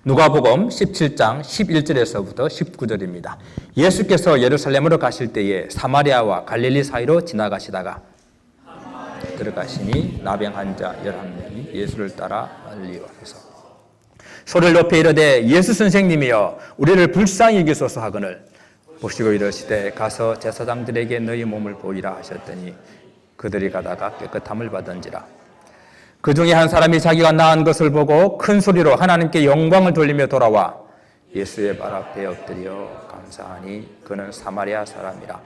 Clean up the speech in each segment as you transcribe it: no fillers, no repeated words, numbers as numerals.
누가복음 17장 11절에서부터 19절입니다. 예수께서 예루살렘으로 가실 때에 사마리아와 갈릴리 사이로 지나가시다가 들어가시니 나병 환자 11명이 예수를 따라 빨리 와서 소리를 높여 이르되 예수 선생님이여 우리를 불쌍히 여기소서 하거늘 보시고 이르시되 가서 제사장들에게 너희 몸을 보이라 하셨더니 그들이 가다가 깨끗함을 받은지라. 그 중에 한 사람이 자기가 나은 것을 보고 큰 소리로 하나님께 영광을 돌리며 돌아와 예수의 발 앞에 엎드려 감사하니 그는 사마리아 사람이라.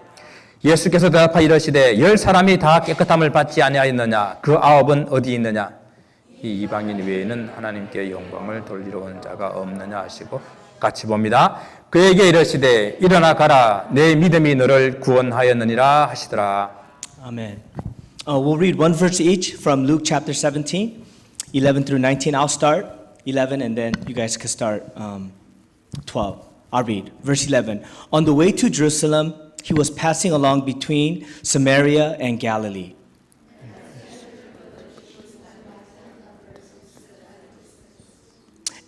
예수께서 대답하여 이르시되 10사람이 다 깨끗함을 받지 아니하였느냐? 그 9은 어디 있느냐? 이 이방인 외에는 하나님께 영광을 돌리러 온 자가 없느냐 하시고 같이 봅니다. 그에게 이르시되 일어나 가라 내 믿음이 너를 구원하였느니라 하시더라. Amen. We'll read one verse each from Luke chapter 17, 11 through 19. I'll start 11 and then you guys can start 12. I'll read. Verse 11. On the way to Jerusalem, he was passing along between Samaria and Galilee.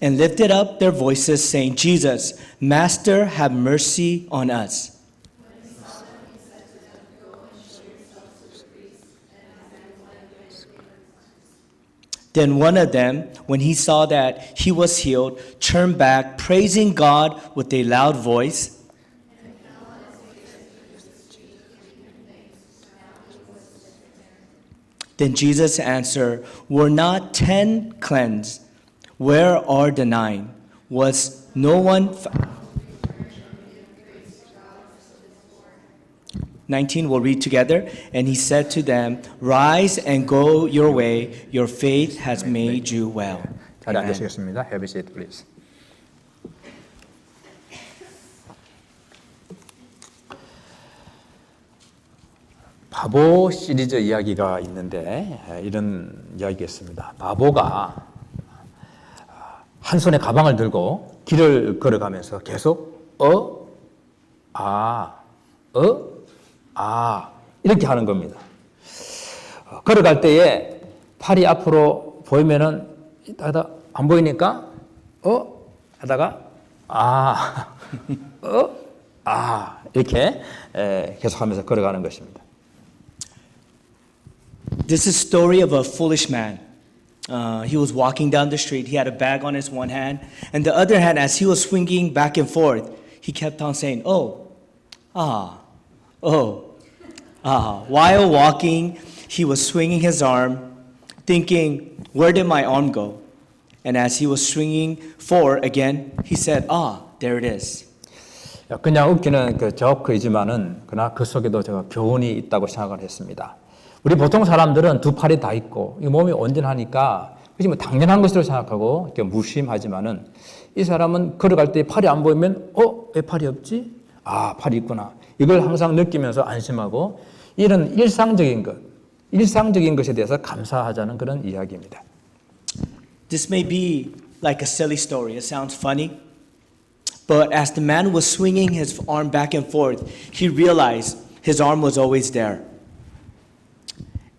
And lifted up their voices, saying, Jesus, Master, have mercy on us. Then one of them, when he saw that he was healed, turned back, praising God with a loud voice. Then Jesus answered, were not 10 cleansed? Where are the 9? Was no one... 19, we'll read together. And he said to them, rise and go your way. Your faith has made you well. 자리 앉으시겠습니다. Have a seat, please. 바보 시리즈 이야기가 있는데 이런 이야기가 있습니다. 바보가 한 손에 가방을 들고 길을 걸어가면서 계속 이렇게 하는 겁니다. 걸어갈 때에 팔이 앞으로 보이면은 하다 안 보이니까 하다가 이렇게 계속하면서 걸어가는 것입니다. This is a story of a foolish man. He was walking down the street. He had a bag on his one hand, and the other hand, as he was swinging back and forth, he kept on saying, While walking, he was swinging his arm, thinking, where did my arm go? And as he was swinging forward again, he said, there it is. 그냥 웃기는 그 조크이지만은 그러나 그 속에도 제가 교훈이 있다고 생각을 했습니다. 우리 보통 사람들은 두 팔이 다 있고 이 몸이 온전하니까 그것이 뭐 당연한 것으로 생각하고 이렇게 무심하지만은 이 사람은 걸어갈 때 팔이 안 보이면 왜 팔이 없지? 팔이 있구나. 이걸 항상 느끼면서 안심하고 이런 일상적인 것에 대해서 감사하자는 그런 이야기입니다. This may be like a silly story. It sounds funny. But as the man was swinging his arm back and forth, he realized his arm was always there.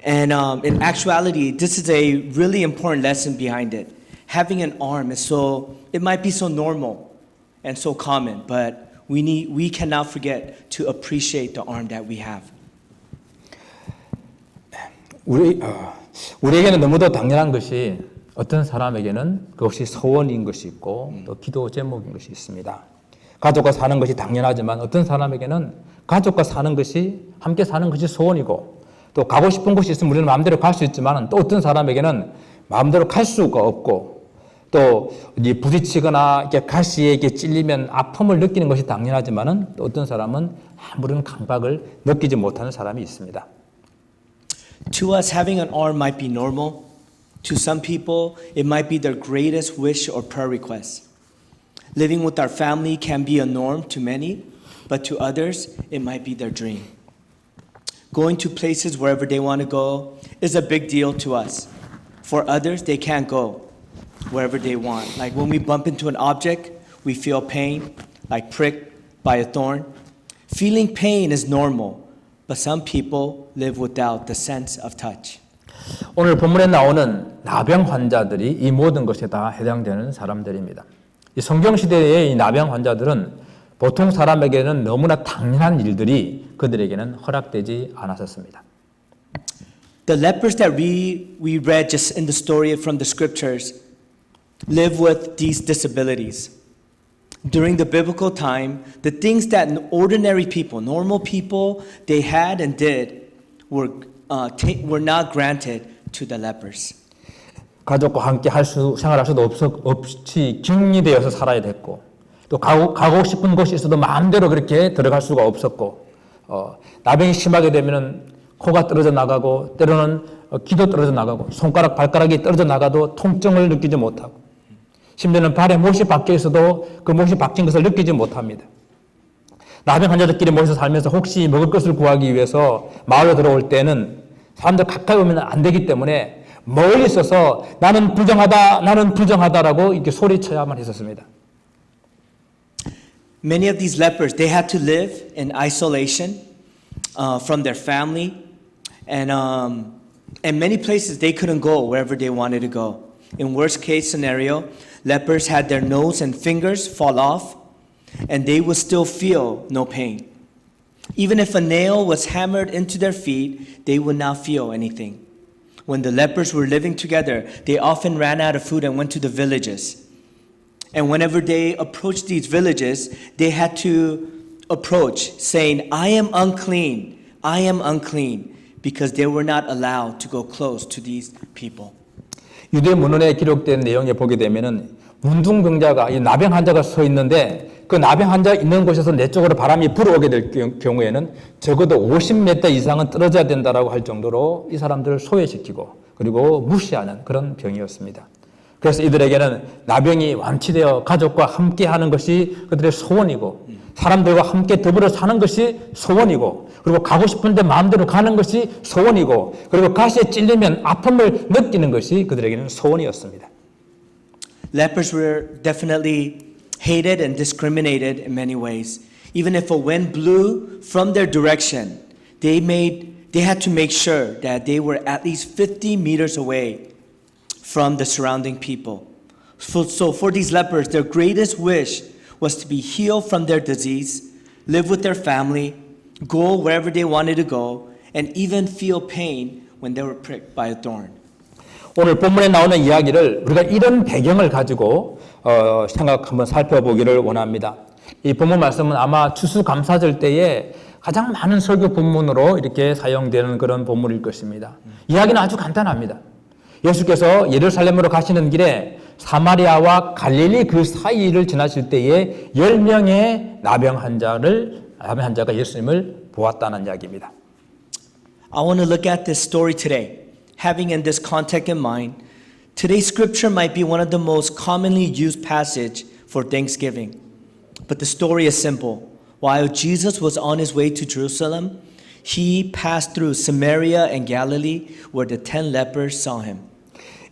And in actuality, this is a really important lesson behind it. Having an arm it might be so normal and so common, but we cannot forget to appreciate the arm that we have. 우리에게는 너무도 당연한 것이 어떤 사람에게는 그것이 소원인 것이 있고 또 기도 제목인 것이 있습니다. 가족과 사는 것이 당연하지만 어떤 사람에게는 가족과 사는 것이 함께 사는 것이 소원이고 또 가고 싶은 곳이 있으면 우리는 마음대로 갈 수 있지만 또 어떤 사람에게는 마음대로 갈 수가 없고 또 부딪히거나 이렇게 가시에 이렇게 찔리면 아픔을 느끼는 것이 당연하지만 또 어떤 사람은 아무런 강박을 느끼지 못하는 사람이 있습니다. To us, having an arm might be normal. To some people, it might be their greatest wish or prayer request. Living with our family can be a norm to many, but to others, it might be their dream. Going to places wherever they want to go is a big deal to us. For others, they can't go wherever they want. Like when we bump into an object, we feel pain, like pricked by a thorn. Feeling pain is normal, but some people live without the sense of touch. 오늘 본문에 나오는 나병 환자들이 이 모든 것에 다 해당되는 사람들입니다. 이 성경 시대의 이 나병 환자들은 보통 사람에게는 너무나 당연한 일들이 그들에게는 허락되지 않았었습니다. The lepers that we read just in the story from the scriptures live with these disabilities. During the biblical time, the things that ordinary people, normal people, they had and did were not granted to the lepers. 가족과 함께 생활할 수도 없이 격리되어서 살아야 됐고, 또 가고 싶은 곳이 있어도 마음대로 그렇게 들어갈 수가 없었고, 나병이 심하게 되면은 코가 떨어져 나가고, 때로는 귀도 떨어져 나가고, 손가락, 발가락이 떨어져 나가도 통증을 느끼지 못하고, 심지어는 발에 못이 박혀 있어도 그 못이 박힌 것을 느끼지 못합니다. 나병 환자들끼리 모여서 살면서 혹시 먹을 것을 구하기 위해서 마을에 들어올 때는 사람들 가까이 오면 안 되기 때문에 멀리 있어서 나는 불정하다라고 이렇게 소리쳐야만 했었습니다. Many of these lepers, they had to live in isolation from their family, and many places they couldn't go wherever they wanted to go. In worst case scenario, lepers had their nose and fingers fall off, and they would still feel no pain. Even if a nail was hammered into their feet, they would not feel anything. When the lepers were living together, they often ran out of food and went to the villages. And whenever they approached these villages, they had to approach saying, I am unclean, because they were not allowed to go close to these people. 유대 문헌에 기록된 내용에 보게 되면은 문둥병자가 이 나병 환자가 서 있는데 그 나병 환자 있는 곳에서 내 쪽으로 바람이 불어오게 될 경우에는 적어도 50m 이상은 떨어져야 된다라고 할 정도로 이 사람들을 소외시키고 그리고 무시하는 그런 병이었습니다. 그래서 이들에게는 나병이 완치되어 가족과 함께 하는 것이 그들의 소원이고 사람들과 함께 더불어 사는 것이 소원이고 그리고 가고 싶은데 마음대로 가는 것이 소원이고 그리고 가시에 찔리면 아픔을 느끼는 것이 그들에게는 소원이었습니다. Lepers were definitely hated and discriminated in many ways. Even if a wind blew from their direction, they had to make sure that they were at least 50 meters away from the surrounding people. So for these lepers, their greatest wish was to be healed from their disease, live with their family, go wherever they wanted to go, and even feel pain when they were pricked by a thorn. 오늘 본문에 나오는 이야기를 우리가 이런 배경을 가지고 한번 살펴보기를 원합니다. 이 본문 말씀은 아마 추수감사절 때에 가장 많은 설교 본문으로 이렇게 사용되는 그런 본문일 것입니다. 이야기는 아주 간단합니다. 예수께서 예루살렘으로 가시는 길에 사마리아와 갈릴리 그 사이를 지나실 때에 10명의 나병 환자가 예수님을 보았다는 이야기입니다. I want to look at this story today. Having in this context in mind, today's scripture might be one of the most commonly used passage for Thanksgiving. But the story is simple. While Jesus was on his way to Jerusalem, he passed through Samaria and Galilee where the 10 lepers saw him.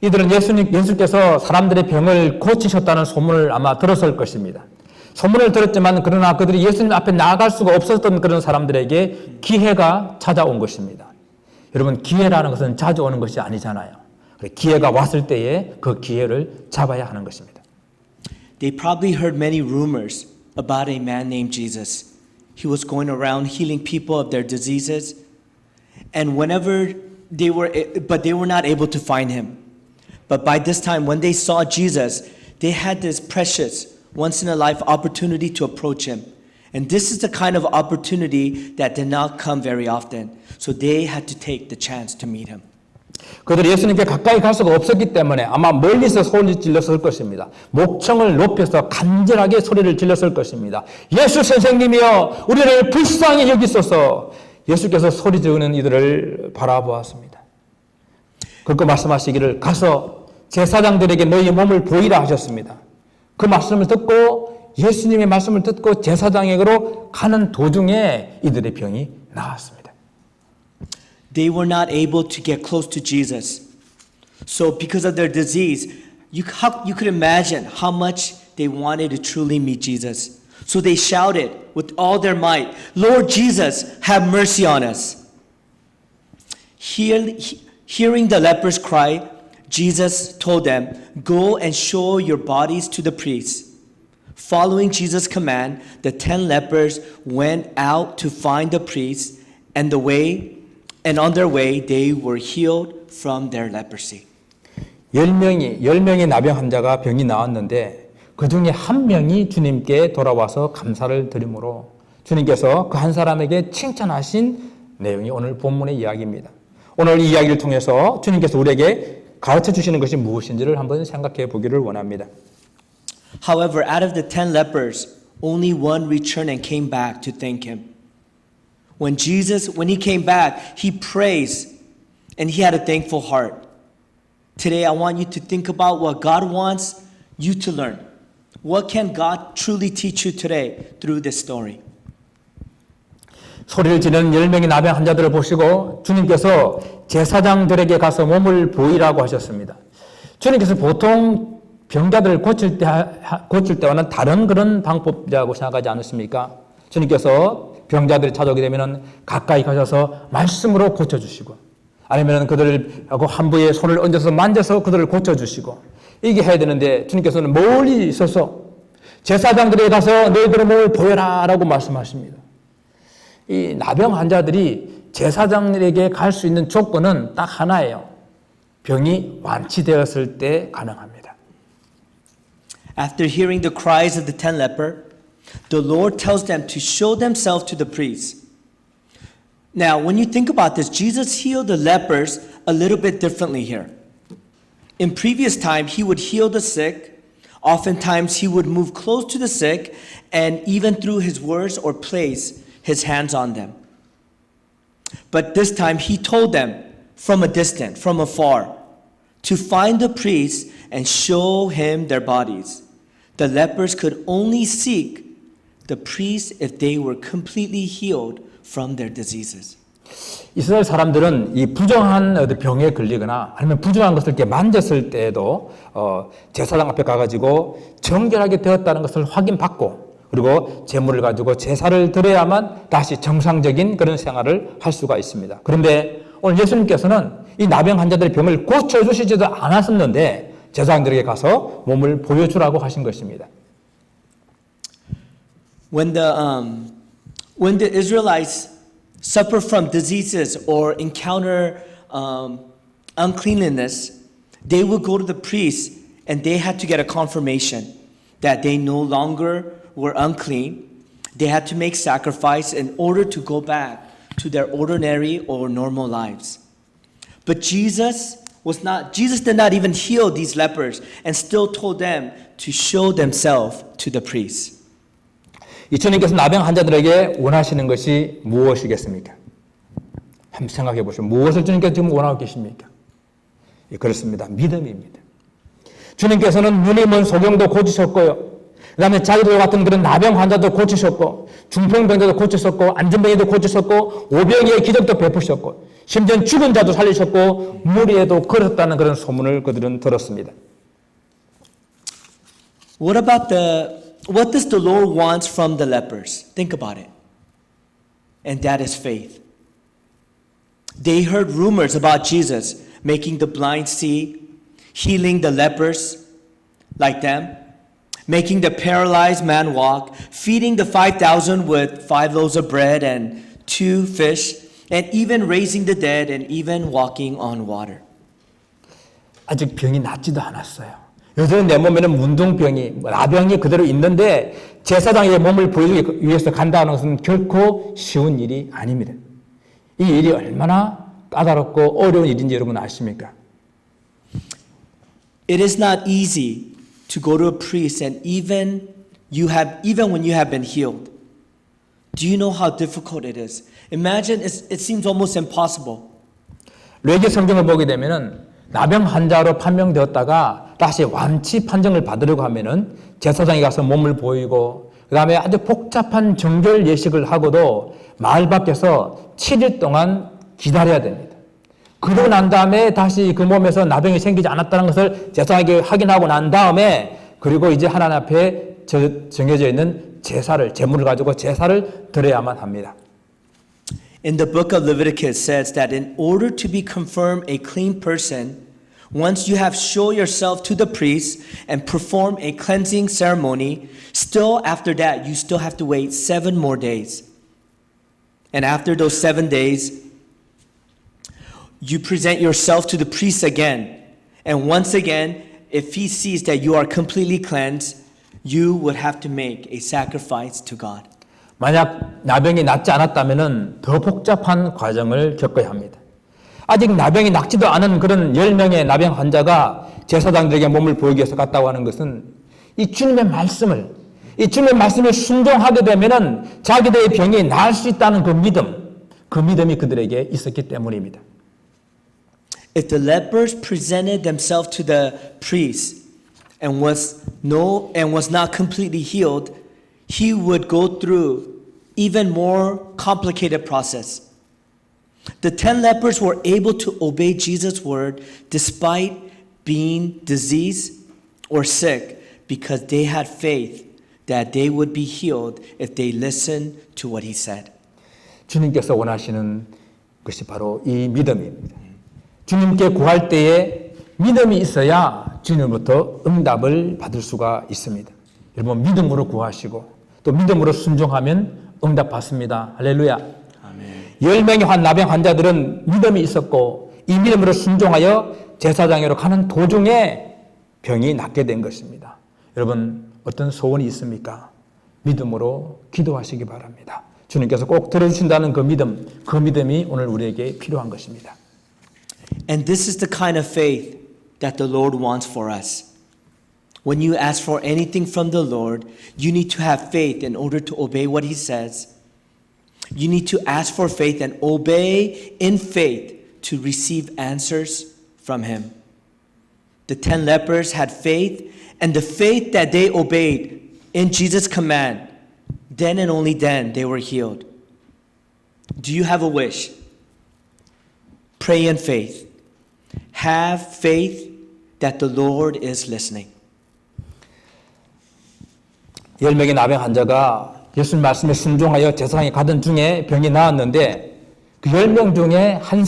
이들은 예수께서 사람들의 병을 고치셨다는 소문을 아마 들었을 것입니다. 소문을 들었지만 그러나 그들이 예수님 앞에 나아갈 수가 없었던 그런 사람들에게 기회가 찾아온 것입니다. 여러분, 기회라는 것은 자주 오는 것이 아니잖아요. 기회가 왔을 때에 그 기회를 잡아야 하는 것입니다. They probably heard many rumors about a man named Jesus. He was going around healing people of their diseases. And they were not able to find him. But by this time, when they saw Jesus, they had this precious, once-in-a-life opportunity to approach him. And this is the kind of opportunity that did not come very often. So they had to take the chance to meet him. 그들이 예수님께 가까이 갈 수가 없었기 때문에 아마 멀리서 소리를 질렀을 것입니다. 목청을 높여서 간절하게 소리를 질렀을 것입니다. 예수 선생님이여 우리를 불쌍히 여기소서. 예수께서 소리 지르는 이들을 바라보았습니다. 그리고 말씀하시기를 가서 제사장들에게 너희의 몸을 보이라 하셨습니다. 그 말씀을 듣고 예수님의 말씀을 듣고 제사장에게로 가는 도중에 이들의 병이 나았습니다. They were not able to get close to Jesus. So because of their disease, you could imagine how much they wanted to truly meet Jesus. So they shouted with all their might, Lord Jesus, have mercy on us. Hearing the lepers cry, Jesus told them, go and show your bodies to the priests. Following Jesus' command, the 10 lepers went out to find the priest, and on their way they were healed from their leprosy. 10명의 나병 환자가 병이 나왔는데 그 중에 한 명이 주님께 돌아와서 감사를 드림으로 주님께서 그 한 사람에게 칭찬하신 내용이 오늘 본문의 이야기입니다. 오늘 이 이야기를 통해서 주님께서 우리에게 가르쳐 주시는 것이 무엇인지를 한번 생각해 보기를 원합니다. However, out of the 10 lepers, only one returned and came back to thank him. When he came back, he praised and he had a thankful heart. Today, I want you to think about what God wants you to learn. What can God truly teach you today through this story? 소리를 지르는 10명의 나병 환자들을 보시고 주님께서 제사장들에게 가서 몸을 보이라고 하셨습니다. 주님께서 보통 병자들을 고칠 때와는 다른 그런 방법이라고 생각하지 않으십니까? 주님께서 병자들이 찾아오게 되면 가까이 가셔서 말씀으로 고쳐주시고 아니면 그들을 한 부에 손을 얹어서 만져서 그들을 고쳐주시고 이게 해야 되는데 주님께서는 멀리 있어서 제사장들에게 가서 너희들의 몸을 보여라 라고 말씀하십니다. 이 나병 환자들이 제사장들에게 갈 수 있는 조건은 딱 하나예요. 병이 완치되었을 때 가능합니다. After hearing the cries of the 10 lepers, the Lord tells them to show themselves to the priests. Now, when you think about this, Jesus healed the lepers a little bit differently here. In previous time, he would heal the sick. Oftentimes, he would move close to the sick and even through his words or place his hands on them. But this time, he told them from a distance, from afar, to find the priest and show him their bodies. The lepers could only seek the priest if they were completely healed from their diseases. 이스라엘 사람들은 이 부정한 병에 걸리거나 아니면 부정한 것을 이렇게 만졌을 때에도 제사장 앞에 가가지고 정결하게 되었다는 것을 확인받고 그리고 제물을 가지고 제사를 드려야만 다시 정상적인 그런 생활을 할 수가 있습니다. 그런데 오늘 예수님께서는 이 나병 환자들의 병을 고쳐주시지도 않았었는데 제사장들에게 가서 몸을 보여주라고 하신 것입니다. When the Israelites suffer from diseases or encounter uncleanliness, they would go to the priest and they had to get a confirmation that they no longer were unclean. They had to make sacrifice in order to go back to their ordinary or normal lives. But Jesus did not even heal these lepers and still told them to show themselves to the priests. 이 주님께서 나병 환자들에게 원하시는 것이 무엇이겠습니까? 한번 생각해 보시죠. 무엇을 주님께서 지금 원하고 계십니까? 예, 그렇습니다. 믿음입니다. 주님께서는 눈이 먼 소경도 고치셨고요. 그 다음에 자기들 같은 그런 나병 환자도 고치셨고 중풍병자도 고치셨고 안전병이도 고치셨고 오병이의 기적도 베푸셨고 심지어 죽은 자도 살리셨고 무리에도 걸었다는 그런 소문을 그들은 들었습니다. What does the Lord want from the lepers? Think about it. And that is faith. They heard rumors about Jesus making the blind see, healing the lepers like them, making the paralyzed man walk, feeding the 5,000 with 5 loaves of bread and 2 fish, and even raising the dead and even walking on water. 아직 병이 낫지도 않았어요. 여전히 내 몸에는 문둥병이, 나병이 그대로 있는데 제사장의 몸을 보여주기 위해서 간다는 것은 결코 쉬운 일이 아닙니다. 이 일이 얼마나 까다롭고 어려운 일인지 여러분 아십니까? It is not easy to go to a priest and even when you have been healed. Do you know how difficult it is? Imagine it seems almost impossible. 레기 성경을 보게 되면은 나병 환자로 판명되었다가 다시 완치 판정을 받으려고 하면은 제사장이 가서 몸을 보이고 그 다음에 아주 복잡한 정결 예식을 하고도 마을 밖에서 7일 동안 기다려야 됩니다. 그러고 난 다음에 다시 그 몸에서 나병이 생기지 않았다는 것을 제사장에게 확인하고 난 다음에 그리고 이제 하나님 앞에 정해져 있는 제물을 가지고 제사를 드려야만 합니다. In the book of Leviticus, it says that in order to be confirmed a clean person, Once you have shown yourself to the priest and perform a cleansing ceremony, still after that, you still have to wait 7 more days. And after those 7 days, you present yourself to the priest again. And once again, if he sees that you are completely cleansed, you would have to make a sacrifice to God. 만약 나병이 낫지 않았다면 더 복잡한 과정을 겪어야 합니다. 아직 나병이 낫지도 않은 그런 10명의 나병 환자가 제사장들에게 몸을 보이기 위해서 갔다고 하는 것은 이 주님의 말씀을 순종하게 되면은 자기들의 병이 나을 수 있다는 그 믿음이 그들에게 있었기 때문입니다. If the lepers presented themselves to the priest and was not completely healed, he would go through even more complicated process. The 10 lepers were able to obey Jesus' word despite being diseased or sick because they had faith that they would be healed if they listened to what he said. 주님께서 원하시는 것이 바로 이 믿음입니다. 주님께 구할 때에 믿음이 있어야 주님으로부터 응답을 받을 수가 있습니다. 여러분 믿음으로 구하시고 또 믿음으로 순종하면 응답 받습니다. 할렐루야. 10명의 나병 환자들은 믿음이 있었고 이 믿음으로 순종하여 제사장으로 가는 도중에 병이 낫게 된 것입니다. 여러분 어떤 소원이 있습니까? 믿음으로 기도하시기 바랍니다. 주님께서 꼭 들어주신다는 그 믿음이 오늘 우리에게 필요한 것입니다. And this is the kind of faith that the Lord wants for us. When you ask for anything from the Lord, you need to have faith in order to obey what he says. You need to ask for faith and obey in faith to receive answers from him. The 10 lepers had faith, and the faith that they obeyed in Jesus' command, then and only then they were healed. Do you have a wish? Pray in faith. Have faith that the Lord is listening. 10명의 나병 환자가 예수님 말씀에 순종하여 제사장에 가던 중에 병이 나았는데 그 10명 중에 한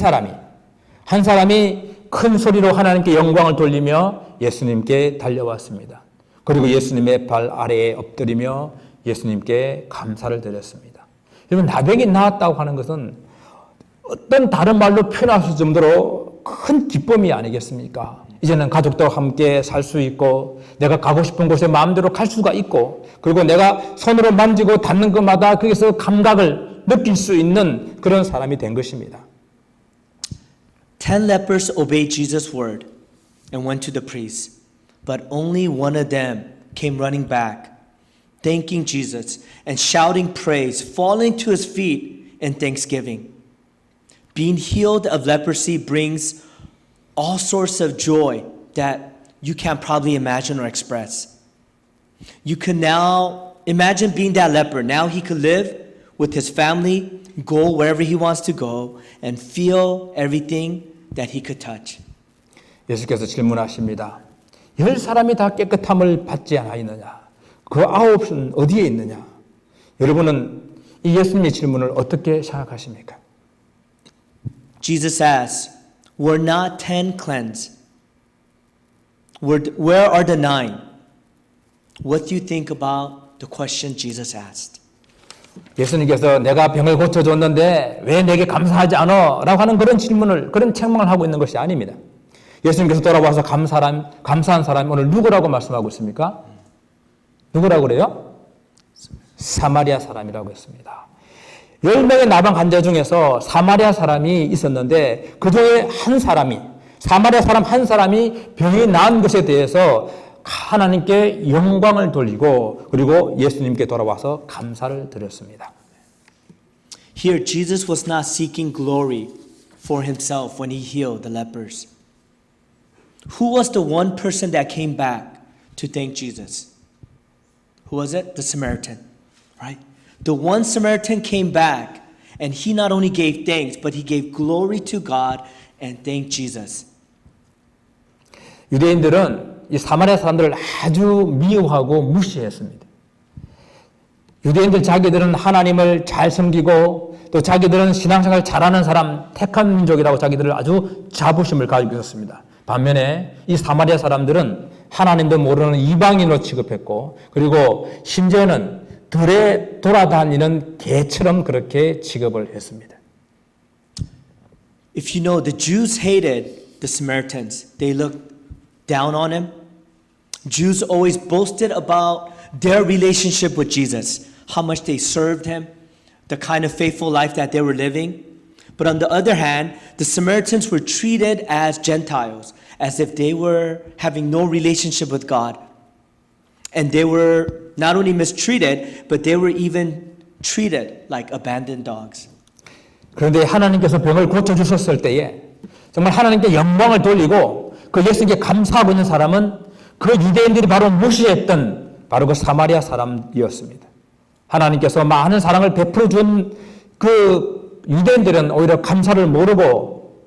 사람이 큰 소리로 하나님께 영광을 돌리며 예수님께 달려왔습니다. 그리고 예수님의 발 아래에 엎드리며 예수님께 감사를 드렸습니다. 여러분 나병이 나았다고 하는 것은 어떤 다른 말로 표현할 수 정도로 큰 기쁨이 아니겠습니까? 이제는 가족들과 함께 살 수 있고 내가 가고 싶은 곳에 마음대로 갈 수가 있고 그리고 내가 손으로 만지고 닿는 것마다 거기서 감각을 느낄 수 있는 그런 사람이 된 것입니다. 10 lepers obeyed Jesus' word and went to the priest, but only one of them came running back, thanking Jesus and shouting praise, falling to his feet in thanksgiving. Being healed of leprosy brings all sorts of joy that you can't probably imagine or express. You can now imagine being that leper. Now he could live with his family, go wherever he wants to go, and feel everything that he could touch. 예수께서 질문하십니다. 10사람이 다 깨끗함을 받지 않았느냐? 그 9은 어디에 있느냐? 여러분은 이 예수님의 질문을 어떻게 생각하십니까? Jesus asks, were not 10 cleansed? Where are the 9? What do you think about the question Jesus asked? 예수님께서 내가 병을 고쳐줬는데 왜 내게 감사하지 않아? 라고 하는 그런 질문을, 그런 책망을 하고 있는 것이 아닙니다. 예수님께서 돌아와서 감사한 사람이 오늘 누구라고 말씀하고 있습니까? 누구라고 그래요? 사마리아 사람이라고 했습니다. 10명의 나병 환자 중에서 사마리아 사람이 있었는데 그 중에 사마리아 사람 한 사람이 병이 나은 것에 대해서 하나님께 영광을 돌리고 그리고 예수님께 돌아와서 감사를 드렸습니다. Here, Jesus was not seeking glory for himself when he healed the lepers. Who was the one person that came back to thank Jesus? Who was it? The Samaritan, right? The one Samaritan came back and he not only gave thanks, but he gave glory to God and thanked Jesus. 유대인들은 이 사마리아 사람들을 아주 미워하고 무시했습니다. 유대인들 자기들은 하나님을 잘 섬기고 또 자기들은 신앙생활 잘하는 사람, 택한 민족이라고 자기들을 아주 자부심을 가지고 있었습니다. 반면에 이 사마리아 사람들은 하나님도 모르는 이방인으로 취급했고 그리고 심지어는 들에 돌아다니는 개처럼 그렇게 취급을 했습니다. If you know, the Jews hated the Samaritans. They looked down on him. Jews always boasted about their relationship with Jesus, how much they served him, the kind of faithful life that they were living. But on the other hand, the Samaritans were treated as Gentiles, as if they were having no relationship with God. And they were not only mistreated, but they were even treated like abandoned dogs. 그런데 하나님께서 병을 고쳐주셨을 때에 정말 하나님께 영광을 돌리고 그 예수님께 감사하고 있는 사람은 그 유대인들이 바로 무시했던 바로 그 사마리아 사람이었습니다. 하나님께서 많은 사랑을 베풀어 준 그 유대인들은 오히려 감사를 모르고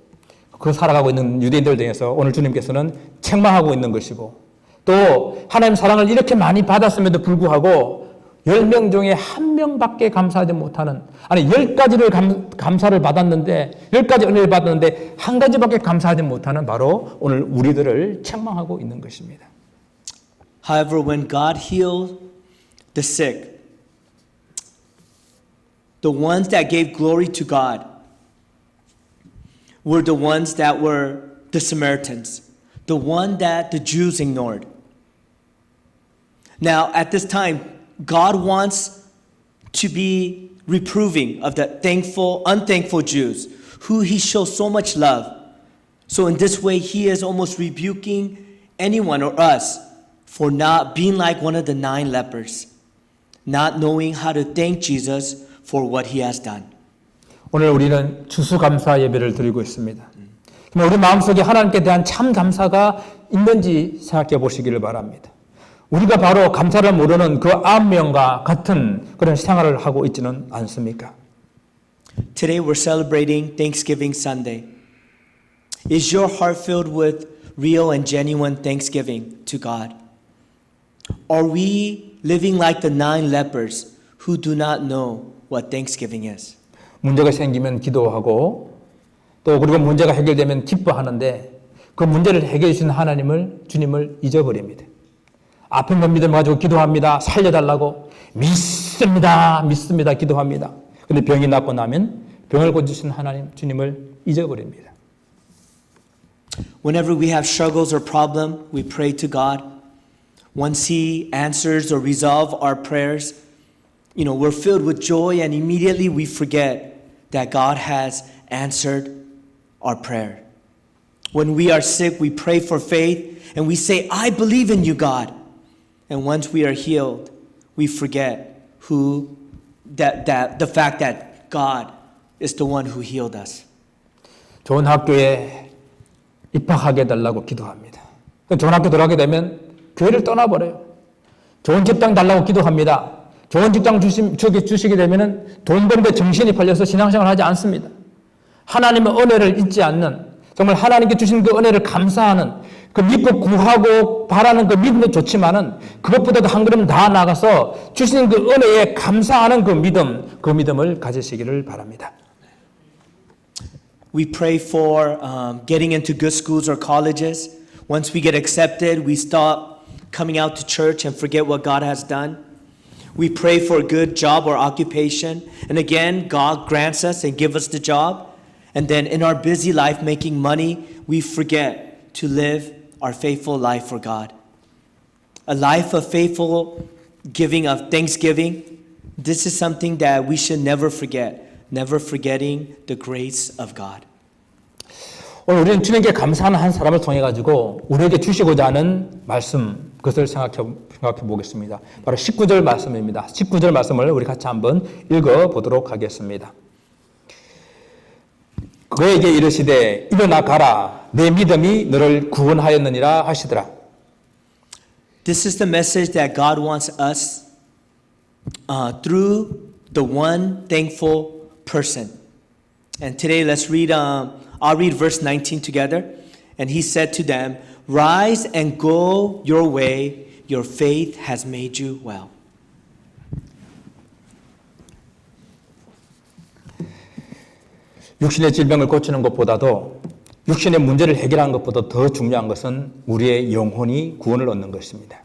그 살아가고 있는 유대인들 중에서 오늘 주님께서는 책망하고 있는 것이고 또 하나님 사랑을 이렇게 많이 받았음에도 불구하고 10명 중에 1명밖에 감사하지 못하는, 아니 10가지를 감사를 받았는데 10가지 은혜를 받았는데 한 가지밖에 감사하지 못하는 바로 오늘 우리들을 책망하고 있는 것입니다. However, when God healed the sick, the ones that gave glory to God were the ones that were the Samaritans, the one that the Jews ignored. Now, at this time, God wants to be reproving of the thankful, unthankful Jews who he shows so much love. So in this way, he is almost rebuking anyone or us for not being like one of the 9 lepers, not knowing how to thank Jesus for what he has done. 오늘 우리는 추수감사 예배를 드리고 있습니다. 우리 마음속에 하나님께 대한 참 감사가 있는지 생각해 보시기를 바랍니다. 우리가 바로 감사를 모르는 그 9명과 같은 그런 생활을 하고 있지는 않습니까? Today we're celebrating Thanksgiving Sunday. Is your heart filled with real and genuine thanksgiving to God? Are we living like the 9 lepers who do not know what thanksgiving is? 문제가 생기면 기도하고 또 그리고 문제가 해결되면 기뻐하는데 그 문제를 해결해 주신 주님을 잊어버립니다. 아픈 것 믿음 가지고 기도합니다. 살려달라고 믿습니다. 기도합니다. 그런데 병이 낫고 나면 병을 고치신 주님을 잊어버립니다. Whenever we have struggles or problem, we pray to God. Once he answers or resolves our prayers, we're filled with joy and immediately we forget that God has answered our prayer. When we are sick, we pray for faith and we say, I believe in you, God. And once we are healed, we forget the fact that God is the one who healed us. 좋은 학교에 입학하게 해달라고 기도합니다. 좋은 학교 들어가게 되면 교회를 떠나버려요. 좋은 직장 달라고 기도합니다. 좋은 직장 주시게 되면 돈 버는데 정신이 팔려서 신앙생활을 하지 않습니다. 하나님의 은혜를 잊지 않는, 정말 하나님께 주신 그 은혜를 감사하는, 그 믿고 구하고 바라는 그 믿음도 좋지만은 그것보다도 한 걸음 더 나아가서 주신 그 은혜에 감사하는 그 믿음을 가지시기를 바랍니다. We pray for getting into good schools or colleges. Once we get accepted, we stop coming out to church and forget what God has done. We pray for a good job or occupation. And again, God grants us and gives us the job. And then in our busy life making money, we forget to live our faithful life for God. A life of faithful giving, of thanksgiving, this is something that we should never forget. Never forgetting the grace of God. 오늘 우리는 주님께 감사하는 한 사람을 통해 가지고 우리에게 주시고자 하는 말씀, 그것을 생각해 보겠습니다. 바로 19절 말씀입니다. 19절 말씀을 우리 같이 한번 읽어 보도록 하겠습니다. 그에게 이르시되 일어나 가라, 내 믿음이 너를 구원하였느니라 하시더라. This is the message that God wants us through the one thankful person. And today let's read, I'll read verse 19 together. And he said to them, rise and go your way, your faith has made you well. 육신의 질병을 고치는 것보다도 육신의 문제를 해결하는 것보다 더 중요한 것은 우리의 영혼이 구원을 얻는 것입니다.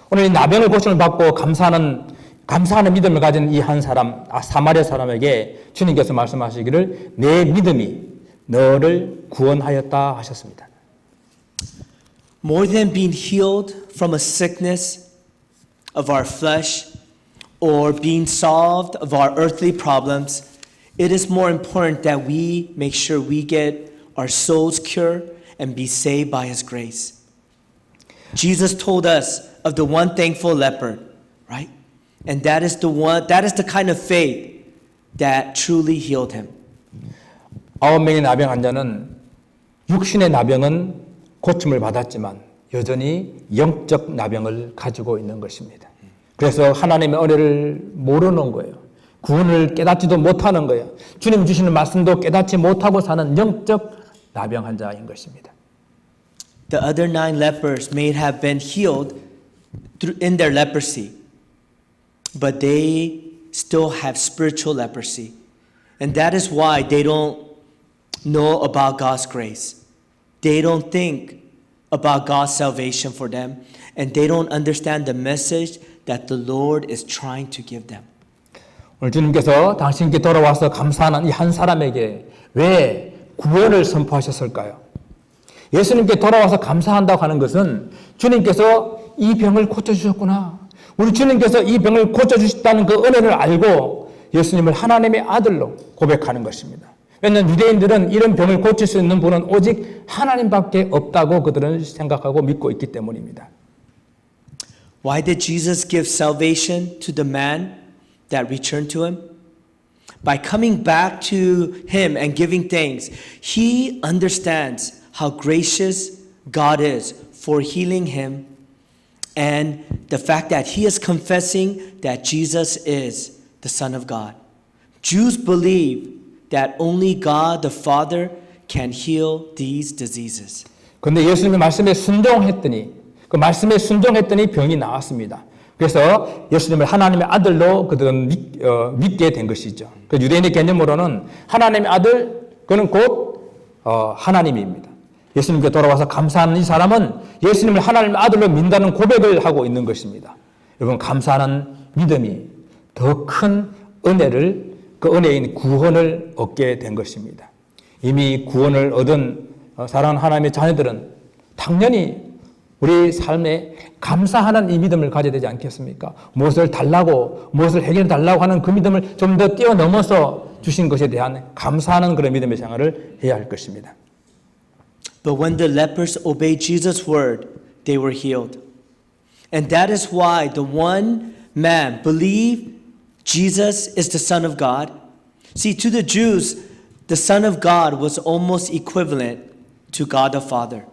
오늘 이 나병을 고침을 받고 감사하는 믿음을 가진 이 한 사람, 사마리아 사람에게 주님께서 말씀하시기를 내 믿음이 너를 구원하였다 하셨습니다. More than being healed from a sickness of our flesh or being solved of our earthly problems, it is more important that we make sure we get our souls cured and be saved by His grace. Jesus told us of the one thankful leper, right? And that is the kind of faith that truly healed him. 9명의 나병 환자는 육신의 나병은 고침을 받았지만 여전히 영적 나병을 가지고 있는 것입니다. 그래서 하나님의 은혜를 모르는 거예요. 구원을 깨닫지도 못하는 거예요. 주님 주시는 말씀도 깨닫지 못하고 사는 영적 나병 환자인 것입니다. The other 9 lepers may have been healed in their leprosy, but they still have spiritual leprosy. And that is why they don't know about God's grace. They don't think about God's salvation for them, and they don't understand the message that the Lord is trying to give them. 오늘 주님께서 당신께 돌아와서 감사하는 이 한 사람에게 왜 구원을 선포하셨을까요? 예수님께 돌아와서 감사한다고 하는 것은 주님께서 이 병을 고쳐주셨구나. 우리 주님께서 이 병을 고쳐주셨다는 그 은혜를 알고 예수님을 하나님의 아들로 고백하는 것입니다. 왜냐하면 유대인들은 이런 병을 고칠 수 있는 분은 오직 하나님밖에 없다고 그들은 생각하고 믿고 있기 때문입니다. Why did Jesus give salvation to the man that returned to him? By coming back to him and giving thanks, he understands how gracious God is for healing him, and the fact that he is confessing that Jesus is the Son of God. Jews believe that only God the Father can heal these diseases. 그런데 예수님의 말씀에 순종했더니 병이 나았습니다. 그래서 예수님을 하나님의 아들로 그들은 믿게 된 것이죠. 그 유대인의 개념으로는 하나님의 아들, 그는 곧 하나님입니다. 예수님께 돌아와서 감사하는 이 사람은 예수님을 하나님의 아들로 믿는다는 고백을 하고 있는 것입니다. 여러분, 감사하는 믿음이 더 큰 은혜를, 그 은혜인 구원을 얻게 된 것입니다. 이미 구원을 얻은 사랑하는 하나님의 자녀들은 당연히 우리 삶에 감사하는 이 믿음을 가져야 되지 않겠습니까? 무엇을 달라고, 무엇을 해결해 달라고 하는 그 믿음을 좀 더 뛰어넘어서 주신 것에 대한 감사하는 그런 믿음의 생활을 해야 할 것입니다. But when the lepers obeyed Jesus' word, they were healed. And that is why the one man believed Jesus is the Son of God. See, to the Jews, the Son of God was almost equivalent to God the Father.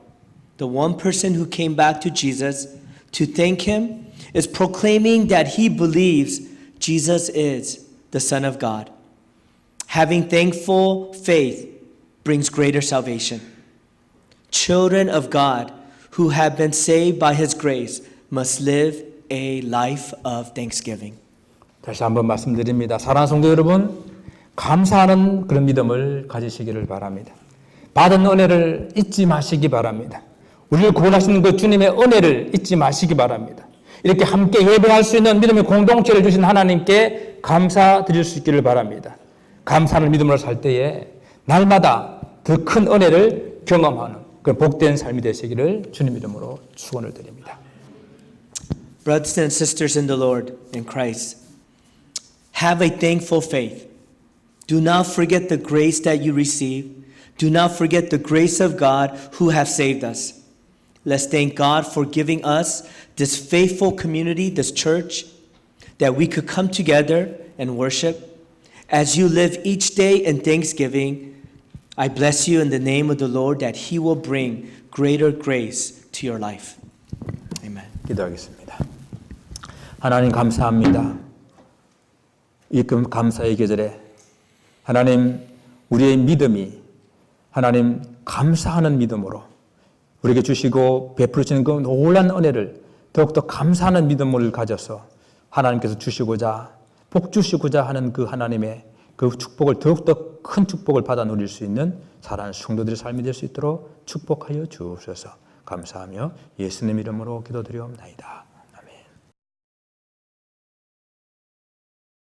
The one person who came back to Jesus to thank him is proclaiming that he believes Jesus is the Son of God. Having thankful faith brings greater salvation. Children of God who have been saved by His grace must live a life of thanksgiving. 다시 한번 말씀드립니다. 사랑하는 성도 여러분, 감사하는 그런 믿음을 가지시기를 바랍니다. 받은 은혜를 잊지 마시기 바랍니다. 우리를 구원하시는 그 주님의 은혜를 잊지 마시기 바랍니다. 이렇게 함께 예배할 수 있는 믿음의 공동체를 주신 하나님께 감사드릴 수 있기를 바랍니다. 감사하는 믿음으로 살 때에 날마다 더 큰 은혜를 경험하는 그 복된 삶이 되시기를 주님 이름으로 축원을 드립니다. Brothers and sisters in the Lord, in Christ, have a thankful faith. Do not forget the grace that you receive. Do not forget the grace of God who have saved us. Let's thank God for giving us this faithful community, this church, that we could come together and worship. As you live each day in thanksgiving, I bless you in the name of the Lord that He will bring greater grace to your life. Amen. 기도하겠습니다. 하나님 감사합니다. 이 감사의 계절에 하나님 우리의 믿음이 하나님 감사하는 믿음으로 우리에게 주시고 베풀으시는 그 놀라운 은혜를 더욱더 감사하는 믿음을 가져서 하나님께서 주시고자 복 주시고자 하는 그 하나님의 그 축복을 더욱더 큰 축복을 받아 누릴 수 있는 사랑하는 성도들의 삶이 될 수 있도록 축복하여 주옵소서. 감사하며 예수님 이름으로 기도드리옵나이다.